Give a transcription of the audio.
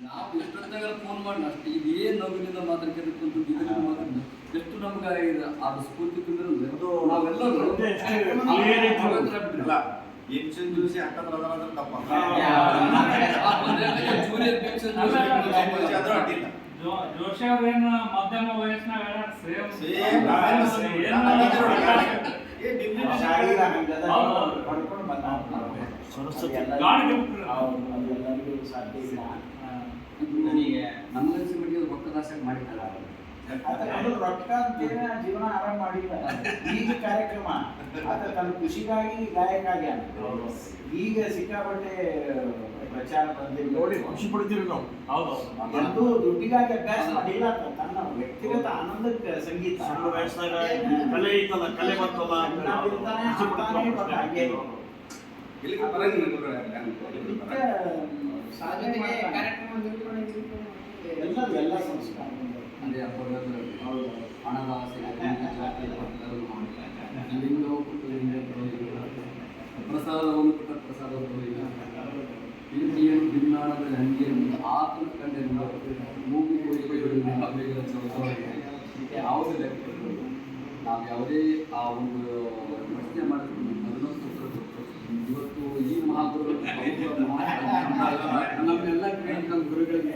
ನಾವು ಎಷ್ಟೊತ್ತಾಗ ಫೋನ್ ಮಾಡಿ ಅಷ್ಟೇ ಇದೇ ನಗುವಿನಿಂದ ಮಾತಾಡ್ಕೊಂಡು ಇದರಿಂದ ಮಾತಾಡ ಎಷ್ಟು ನಮ್ಗೆ ಅದು ಸ್ಫೂರ್ತಿ ತುಂಬಿರೋದು ನಾವೆಲ್ಲರೂ ಭೀಮಸೇನ್ ಜೋಶಿ ಹಾಕದ್ರ ತಪ್ಪ ಜೋಶಿ ಅವ್ರೇನು ಮಧ್ಯಮ ವಯಸ್ಸಿನಾಗ ನಮ್ಗನ್ಸಿ ಮಟ್ಟಿಗೆ ರೊಕ್ಕದಾಸೆ ಮಾಡಿದ್ದಾರೆ ರೊಕ್ಕ ಅಂತೇನೆ ಜೀವನ ಆರಾಮ್ ಮಾಡಿಲ್ಲ. ಈಗ ಕಾರ್ಯಕ್ರಮ ಆತ ತನ್ನ ಖುಷಿಗಾಗಿ ಗಾಯಕ ಆಗ್ಯಾನ. ಈಗ ಸಿಕ್ಕಾಪಟ್ಟೆ ಪ್ರಚಾರ ಬಂದಿಲ್ಲ ನೋಡಿ ಖುಷಿ ಪಡ್ತೀವಿ ನಾವು. ಎಂದು ದುಡ್ಡಿಗಾಗಿ ಅಭ್ಯಾಸ ಮಾಡಿಲ್ಲ ಆತ. ತನ್ನ ವ್ಯಕ್ತಿಗತ ಆನಂದಕ್ಕೆ ಸಂಗೀತ ಕಲೆ ಐತಲ್ಲ, ಕಲೆ ಬರ್ತಲ್ಲ ಎಲ್ಲ ಸಂಸ್ಕಾರ ಅದೇ ಹಣದ ಆಸೆ ಪ್ರಸಾದವನ್ನು ಕೊಟ್ಟ ಪ್ರಸಾದ ಏನು ಭಿನ್ನಾಣದಲ್ಲಿ ಹಂಗೆಯನ್ನು ಆತನ ಕಂಡು ಮೂಗು ಯಾವುದೇ ಲೆಕ್ಕ ನಾವು ಯಾವುದೇ ಆ ಒಂದು ಪ್ರಶ್ನೆ ಮಾಡಿದ್ರು ಅದನ್ನು ಇವತ್ತು ಈ ಮಹಾಗುರುಗಳು ನಮ್ಮೆಲ್ಲ ನಮ್ಮ ಗುರುಗಳಿಗೆ